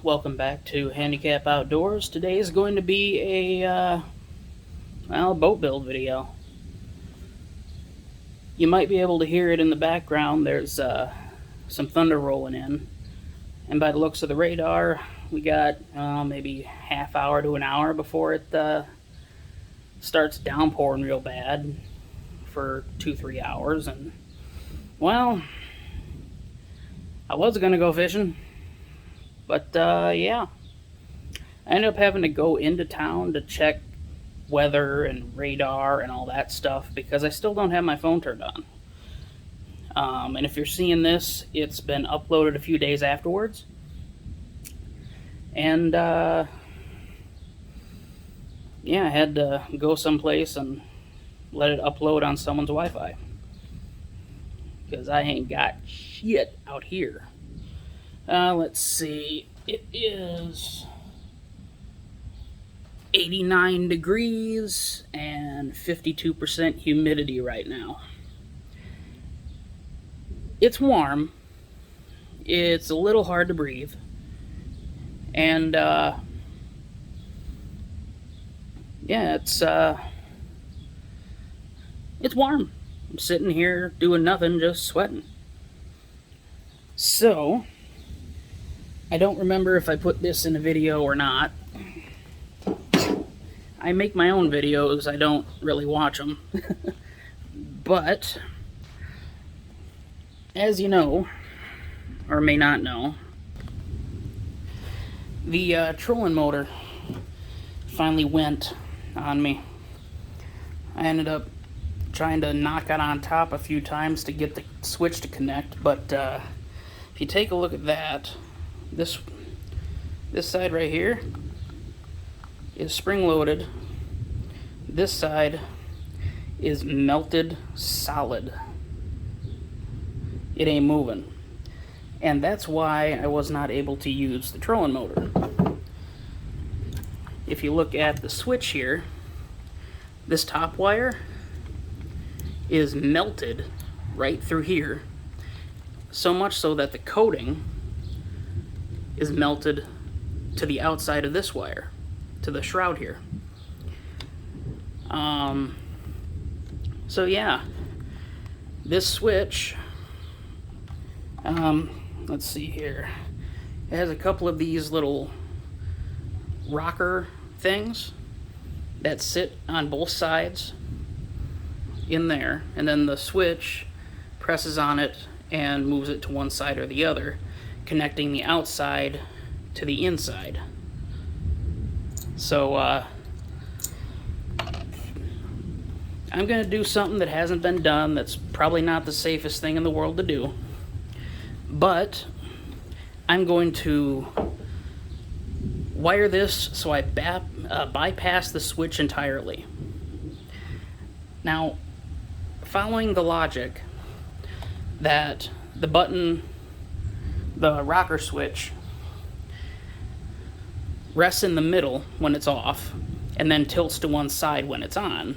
welcome back to Handicap Outdoors. Today is going to be a boat build video. You might be able to hear it in the background. There's some thunder rolling in, and by the looks of the radar, we got maybe half hour to an hour before it starts downpouring real bad for 2-3 hours. And well, I was gonna go fishing, but yeah, I ended up having to go into town to check weather and radar and all that stuff because I still don't have my phone turned on. And if you're seeing this, it's been uploaded a few days afterwards. And yeah, I had to go someplace and let it upload on someone's Wi-Fi because I ain't got shit out here. Let's see, it is 89 degrees and 52% humidity right now. It's warm. It's a little hard to breathe. And yeah, it's warm. I'm sitting here doing nothing, just sweating. So, I don't remember if I put this in a video or not. I make my own videos, I don't really watch them. But, as you know, or may not know, the trolling motor finally went on me. I ended up trying to knock it on top a few times to get the switch to connect, but if you take a look at that, this side right here is spring-loaded. This side is melted solid. It ain't moving. And that's why I was not able to use the trolling motor. If you look at the switch here, this top wire is melted right through here. So much so that the coating is melted to the outside of this wire, to the shroud here. So yeah, this switch, let's see here, it has a couple of these little rocker things that sit on both sides in there, and then the switch presses on it and moves it to one side or the other, connecting the outside to the inside. So I'm gonna do something that hasn't been done, that's probably not the safest thing in the world to do, but I'm going to wire this so I bypass the switch entirely. Now, following the logic that the button, the rocker switch, rests in the middle when it's off and then tilts to one side when it's on,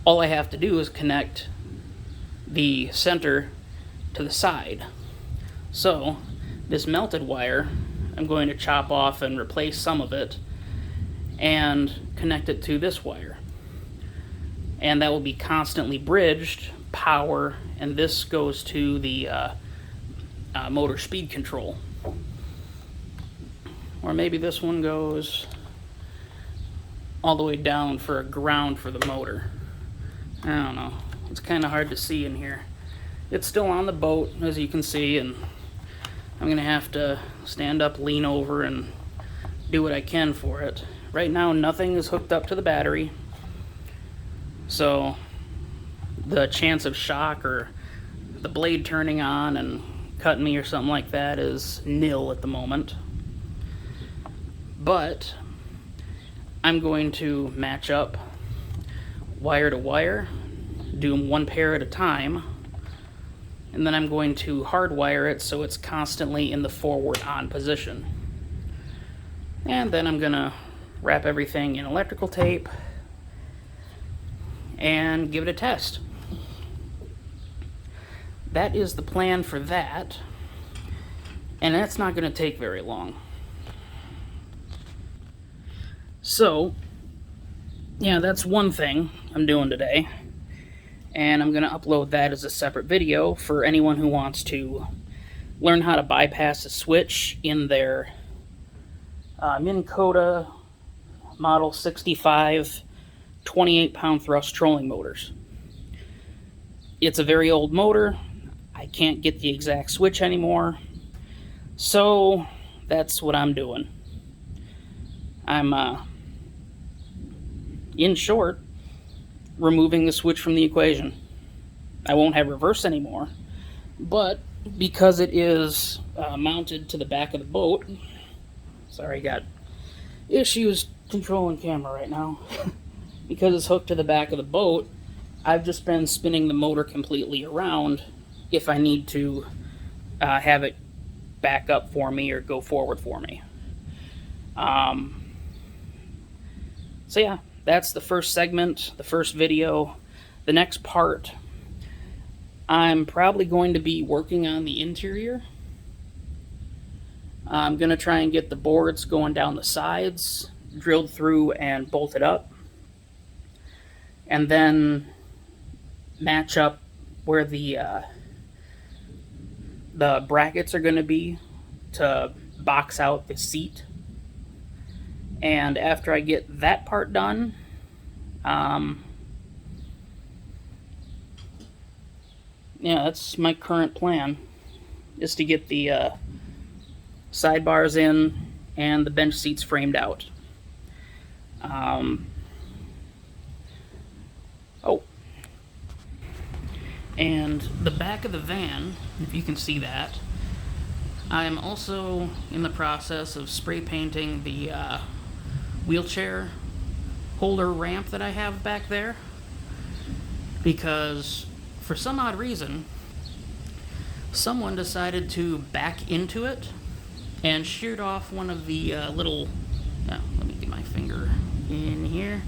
all I have to do is connect the center to the side. So this melted wire, I'm going to chop off and replace some of it and connect it to this wire, and that will be constantly bridged power, and this goes to the motor speed control. Or maybe this one goes all the way down for a ground for the motor. I don't know. It's kind of hard to see in here. It's still on the boat, as you can see, and I'm going to have to stand up, lean over, and do what I can for it. Right now, nothing is hooked up to the battery, so the chance of shock or the blade turning on and cutting me or something like that is nil at the moment. But I'm going to match up wire to wire, do them one pair at a time, and then I'm going to hardwire it so it's constantly in the forward on position. And then I'm going to wrap everything in electrical tape and give it a test. That is the plan for that. And that's not going to take very long. So, yeah, that's one thing I'm doing today. And I'm going to upload that as a separate video for anyone who wants to learn how to bypass a switch in their Minn Kota Model 65 28-pound thrust trolling motors. It's a very old motor. I can't get the exact switch anymore. So that's what I'm doing. I'm, in short, removing the switch from the equation. I won't have reverse anymore, but because it is mounted to the back of the boat, sorry, got issues controlling camera right now. Because it's hooked to the back of the boat, I've just been spinning the motor completely around if I need to have it back up for me or go forward for me. So yeah, that's the first segment, the first video. The next part, I'm probably going to be working on the interior. I'm going to try and get the boards going down the sides, drilled through and bolted up, and then match up where the brackets are going to be to box out the seat. And after I get that part done, yeah, that's my current plan, is to get the sidebars in and the bench seats framed out. And the back of the van, if you can see that, I'm also in the process of spray painting the wheelchair holder ramp that I have back there, because for some odd reason someone decided to back into it and sheared off one of the little, let me get my finger in here,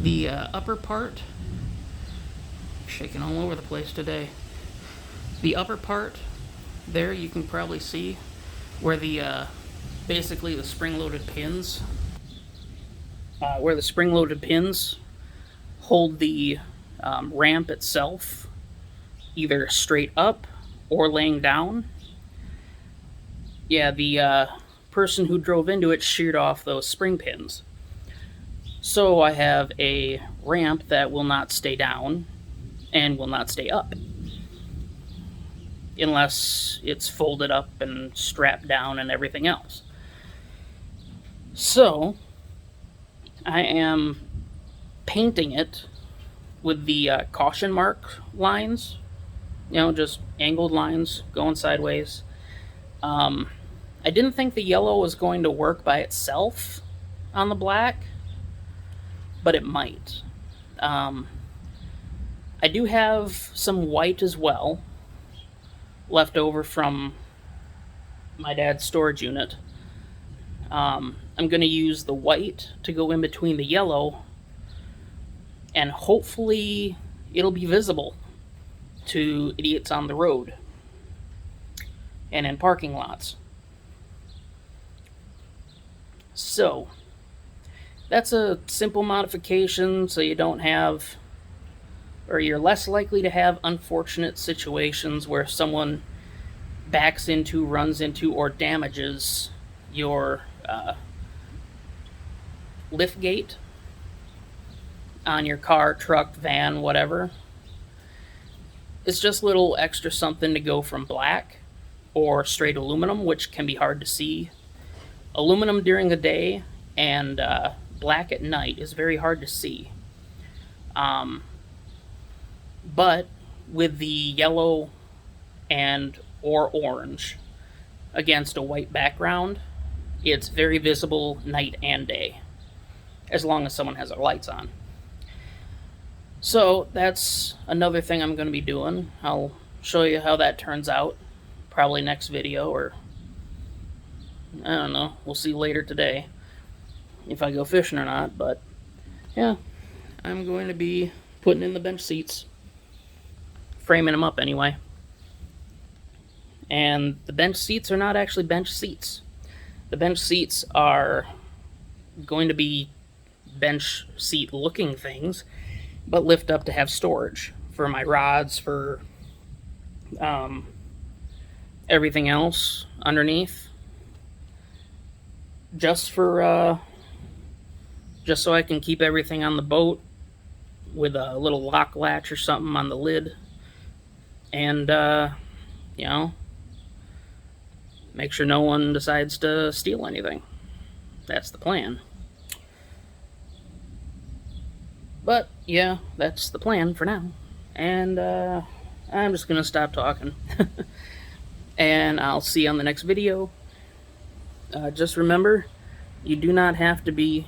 the upper part, shaking all over the place today, the upper part there, you can probably see where the basically the spring-loaded pins, hold the ramp itself either straight up or laying down. Yeah, the person who drove into it sheared off those spring pins. So I have a ramp that will not stay down and will not stay up unless it's folded up and strapped down and everything else. So I am painting it with the caution mark lines, just angled lines going sideways. I didn't think the yellow was going to work by itself on the black, but it might. I do have some white as well, left over from my dad's storage unit. I'm going to use the white to go in between the yellow, and hopefully it'll be visible to idiots on the road and in parking lots. So that's a simple modification, so you don't have, or you're less likely to have unfortunate situations where someone backs into, runs into, or damages your lift gate on your car, truck, van, whatever. It's just a little extra something to go from black or straight aluminum, which can be hard to see. Aluminum during the day and black at night is very hard to see. But with the yellow and or orange against a white background, it's very visible night and day, as long as someone has their lights on. So that's another thing I'm going to be doing. I'll show you how that turns out, probably next video, or I don't know, we'll see later today if I go fishing or not. But yeah, I'm going to be putting in the bench seats, framing them up anyway. And the bench seats are not actually bench seats. The bench seats are going to be bench seat looking things, but lift up to have storage for my rods, for everything else underneath, just for just so I can keep everything on the boat with a little lock latch or something on the lid, and you know, make sure no one decides to steal anything. That's the plan. But yeah, that's the plan for now. And I'm just gonna stop talking. And I'll see you on the next video. Just remember, you do not have to be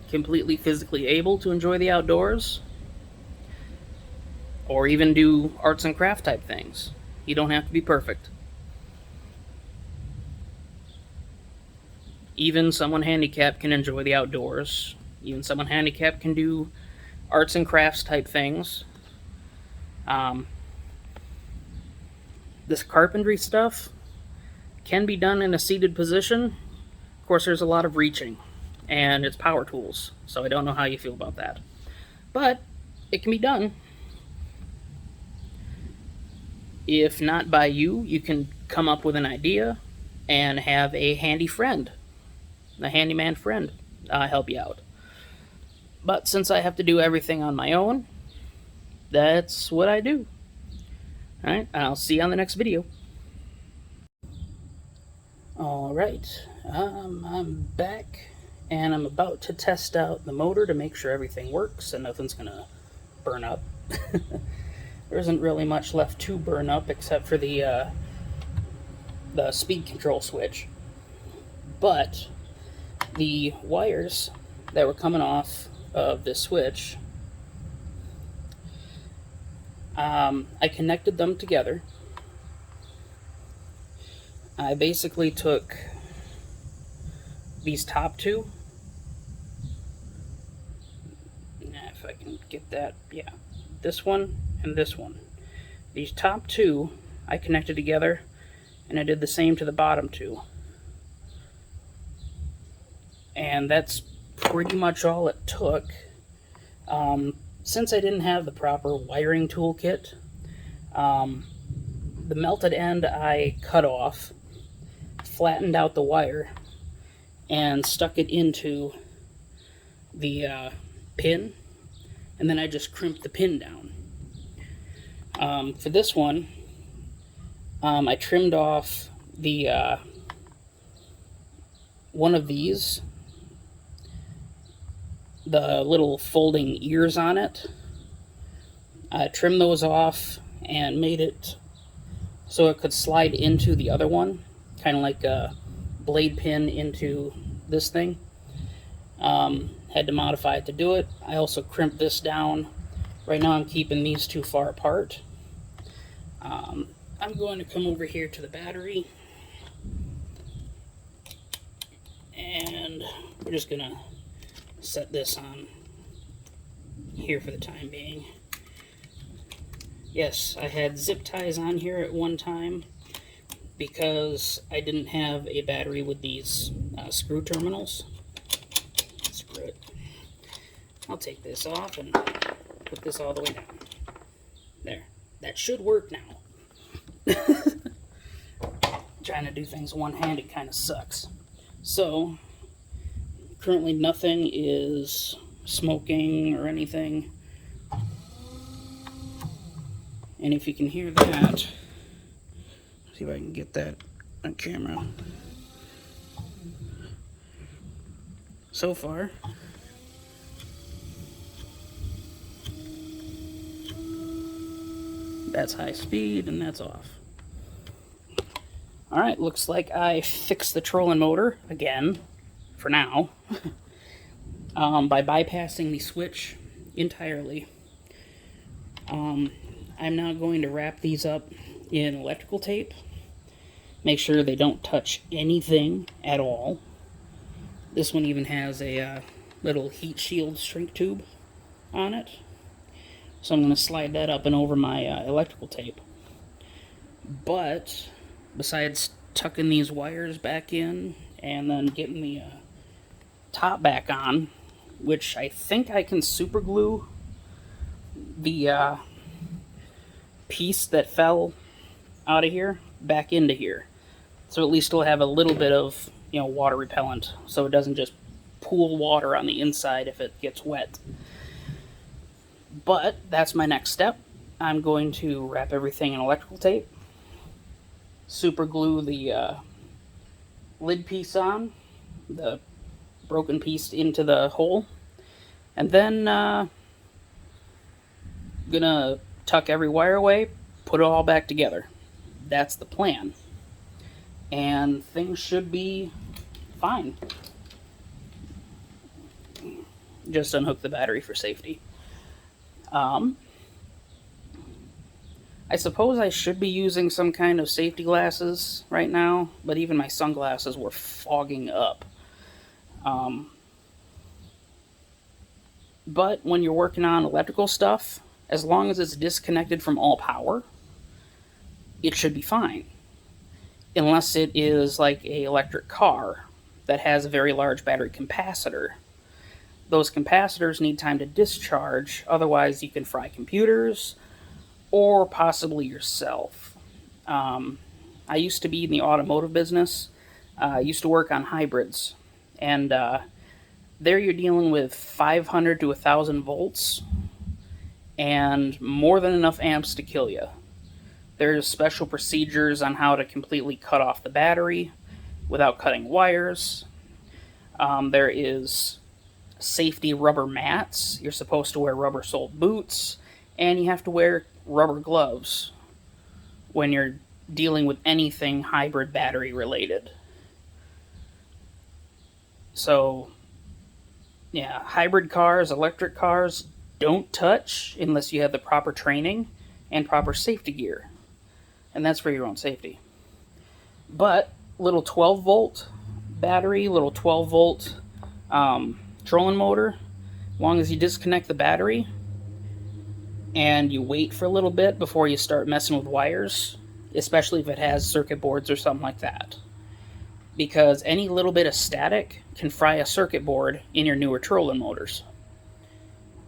completely physically able to enjoy the outdoors, or even do arts and craft type things. You don't have to be perfect. Even someone handicapped can enjoy the outdoors. Even someone handicapped can do arts and crafts type things. This carpentry stuff can be done in a seated position. Of course, there's a lot of reaching, and it's power tools, so I don't know how you feel about that. But it can be done. If not by you, you can come up with an idea and have a handy friend, a handyman friend, help you out. But since I have to do everything on my own, that's what I do. Alright, I'll see you on the next video. Alright, I'm back, and I'm about to test out the motor to make sure everything works and nothing's gonna burn up. There isn't really much left to burn up except for the speed control switch. But the wires that were coming off of this switch, I connected them together. I basically took these top two, if I can get that, yeah, this one and this one. These top two I connected together, and I did the same to the bottom two. And that's pretty much all it took. Since I didn't have the proper wiring toolkit, the melted end I cut off, flattened out the wire, and stuck it into the pin, and then I just crimped the pin down. For this one, I trimmed off the one of these, the little folding ears on it. I trimmed those off and made it so it could slide into the other one, kind of like a blade pin into this thing. Had to modify it to do it. I also crimped this down. Right now I'm keeping these too far apart. I'm going to come over here to the battery, and we're just gonna set this on here for the time being. Yes, I had zip ties on here at one time because I didn't have a battery with these screw terminals. Screw it. I'll take this off and put this all the way down. There. That should work now. Trying to do things one-handed kind of sucks. So, currently nothing is smoking or anything. And if you can hear that, see if I can get that on camera. So far, that's high speed and that's off. Alright, looks like I fixed the trolling motor again, for now, by bypassing the switch entirely. I'm now going to wrap these up in electrical tape, make sure they don't touch anything at all. This one even has a little heat shield shrink tube on it, so I'm going to slide that up and over my electrical tape. But besides tucking these wires back in and then getting the top back on, which I think I can super glue the piece that fell out of here back into here. So at least it'll have a little bit of, water repellent, so it doesn't just pool water on the inside if it gets wet. But that's my next step. I'm going to wrap everything in electrical tape, super glue the lid piece on, the broken piece into the hole, and then gonna tuck every wire away, put it all back together. That's the plan. And things should be fine. Just unhook the battery for safety. I suppose I should be using some kind of safety glasses right now, but even my sunglasses were fogging up. But when you're working on electrical stuff, as long as it's disconnected from all power, it should be fine. Unless it is like an electric car that has a very large battery capacitor. Those capacitors need time to discharge, otherwise you can fry computers or possibly yourself. I used to be in the automotive business. I used to work on hybrids, and there you're dealing with 500 to 1,000 volts and more than enough amps to kill you. There's special procedures on how to completely cut off the battery without cutting wires. There is safety rubber mats. You're supposed to wear rubber-soled boots, and you have to wear rubber gloves when you're dealing with anything hybrid battery related. So, yeah, hybrid cars, electric cars, don't touch unless you have the proper training and proper safety gear. And that's for your own safety. But little 12 volt battery, little 12 volt trolling motor, as long as you disconnect the battery and you wait for a little bit before you start messing with wires, especially if it has circuit boards or something like that. Because any little bit of static can fry a circuit board in your newer trolling motors.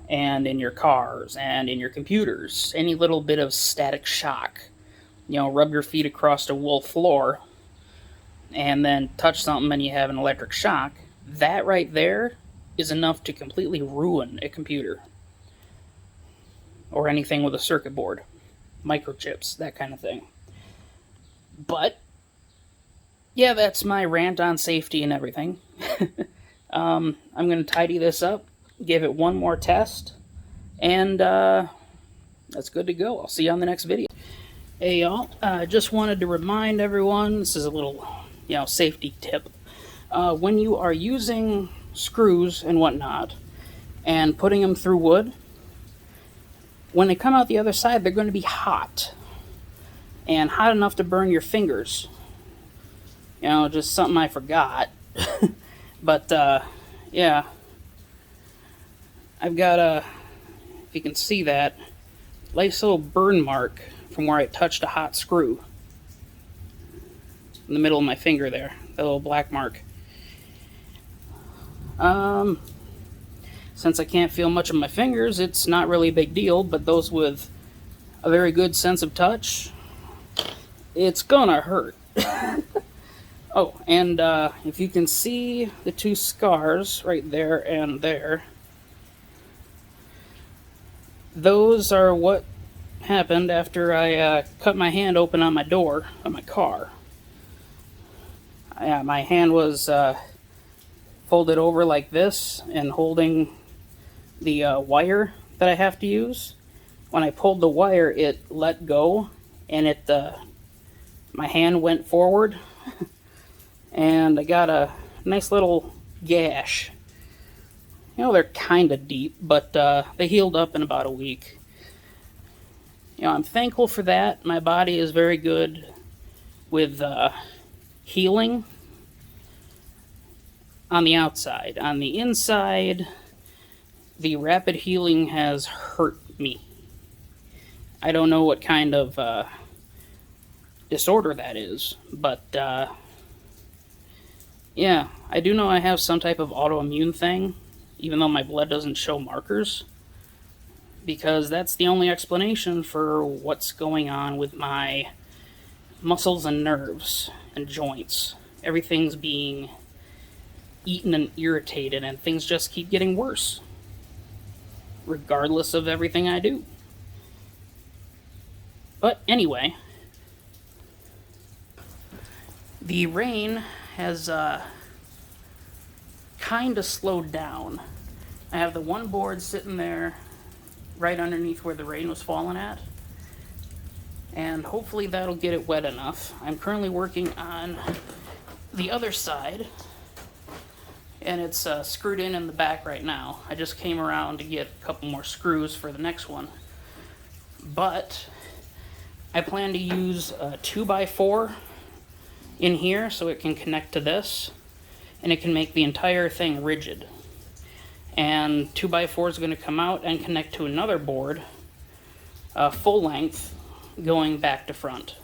And in your cars and in your computers. Any little bit of static shock. Rub your feet across a wool floor and then touch something and you have an electric shock. That right there is enough to completely ruin a computer. Or anything with a circuit board. Microchips, that kind of thing. But, yeah, that's my rant on safety and everything. I'm going to tidy this up, give it one more test, and that's good to go. I'll see you on the next video. Hey y'all, just wanted to remind everyone, this is a little, safety tip. When you are using screws and whatnot, and putting them through wood, when they come out the other side, they're going to be hot. And hot enough to burn your fingers. Just something I forgot. But, yeah. I've got if you can see that, nice little burn mark from where I touched a hot screw. In the middle of my finger there, that little black mark. Since I can't feel much of my fingers, it's not really a big deal, but those with a very good sense of touch, it's gonna hurt. Oh, and if you can see the two scars right there and there, those are what happened after I cut my hand open on my door of my car. Yeah, my hand was folded over like this and holding the wire that I have to use. When I pulled the wire, it let go and my hand went forward and I got a nice little gash. They're kind of deep, but they healed up in about a week. I'm thankful for that. My body is very good with healing on the outside. On the inside, the rapid healing has hurt me. I don't know what kind of disorder that is. But yeah, I do know I have some type of autoimmune thing, even though my blood doesn't show markers, because that's the only explanation for what's going on with my muscles and nerves and joints. Everything's being eaten and irritated, and things just keep getting worse, regardless of everything I do. But anyway, the rain has kind of slowed down. I have the one board sitting there right underneath where the rain was falling at, and hopefully that'll get it wet enough. I'm currently working on the other side, and it's screwed in the back right now. I just came around to get a couple more screws for the next one, but I plan to use a 2x4 in here so it can connect to this, and it can make the entire thing rigid. And 2x4 is going to come out and connect to another board, full length, going back to front.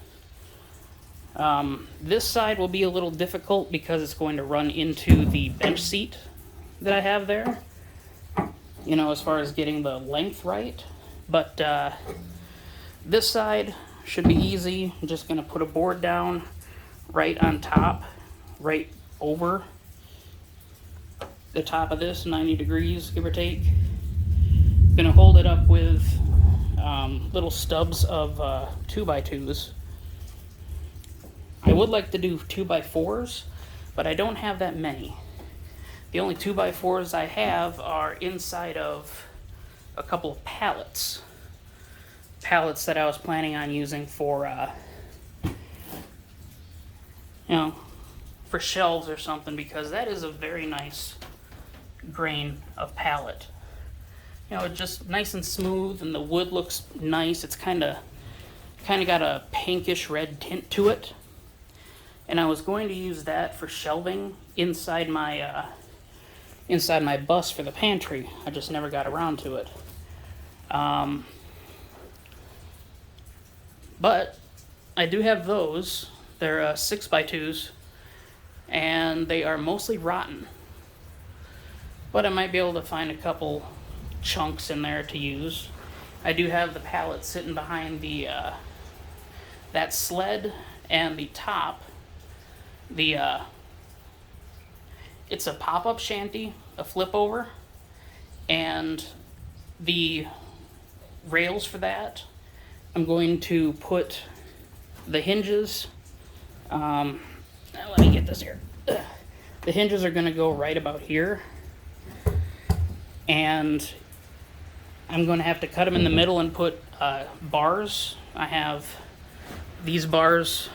This side will be a little difficult because it's going to run into the bench seat that I have there, you know, as far as getting the length right. But this side should be easy. I'm just going to put a board down right on top, right over the top of this, 90 degrees, give or take. Gonna hold it up with little stubs of 2x2s. I would like to do 2x4s, but I don't have that many. The only 2x4s I have are inside of a couple of pallets. Pallets that I was planning on using for, you know, for shelves or something, because that is a very nice grain of pallet. You know, it's just nice and smooth, and the wood looks nice. It's kind of got a pinkish red tint to it. And I was going to use that for shelving inside my bus for the pantry. I just never got around to it. But I do have those. They're 6x2s, and they are mostly rotten. But I might be able to find a couple chunks in there to use. I do have the pallet sitting behind the that sled, and the top, it's a pop-up shanty, a flip over, and the rails for that, I'm going to put the hinges, let me get this here. The hinges are going to go right about here, and I'm going to have to cut them in the middle and put bars. I have these bars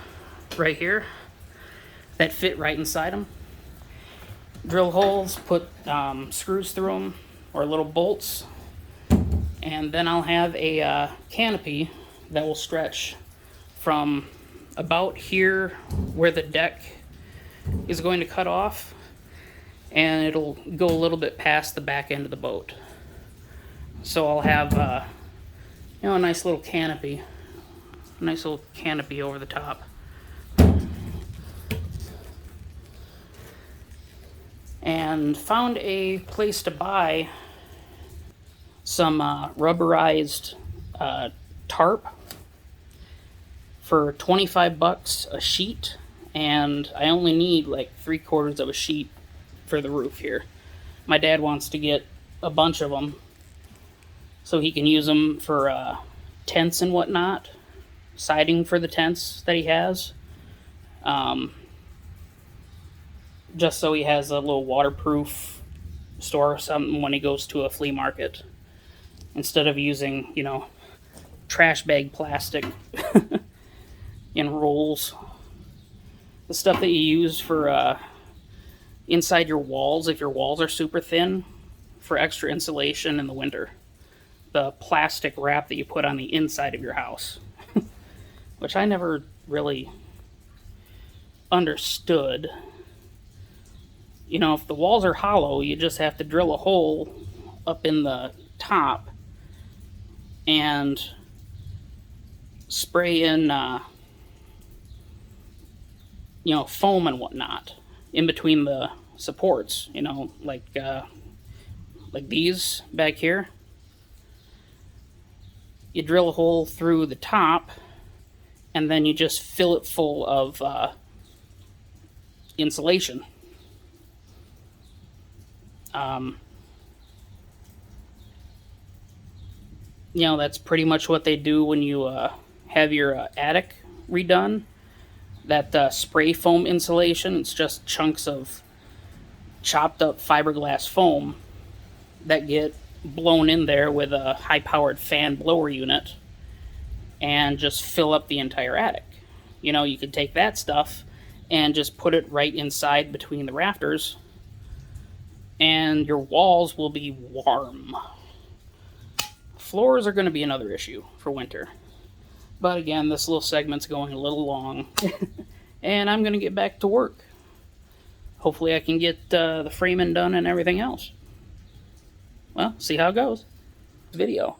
right here that fit right inside them. Drill holes, put screws through them, or little bolts, and then I'll have a canopy that will stretch from about here where the deck is going to cut off, and it'll go a little bit past the back end of the boat. So I'll have you know, a nice little canopy over the top. And found a place to buy some rubberized tarp for 25 bucks a sheet, and I only need like 3/4 of a sheet for the roof here. My dad wants to get a bunch of them so he can use them for tents and whatnot, siding for the tents that he has, just so he has a little waterproof store or something when he goes to a flea market, instead of using, you know, trash bag plastic in rolls. The stuff that you use for inside your walls, if your walls are super thin, for extra insulation in the winter. The plastic wrap that you put on the inside of your house, which I never really understood. You know, if the walls are hollow, you just have to drill a hole up in the top and spray in foam and whatnot in between the supports, like these back here. You drill a hole through the top, and then you just fill it full of insulation. That's pretty much what they do when you have your attic redone. That spray foam insulation, it's just chunks of chopped up fiberglass foam that get blown in there with a high-powered fan blower unit and just fill up the entire attic. You could take that stuff and just put it right inside between the rafters, and your walls will be warm. Floors are going to be another issue for winter. But again, this little segment's going a little long, and I'm going to get back to work. Hopefully I can get the framing done and everything else. Well, see how it goes. Video.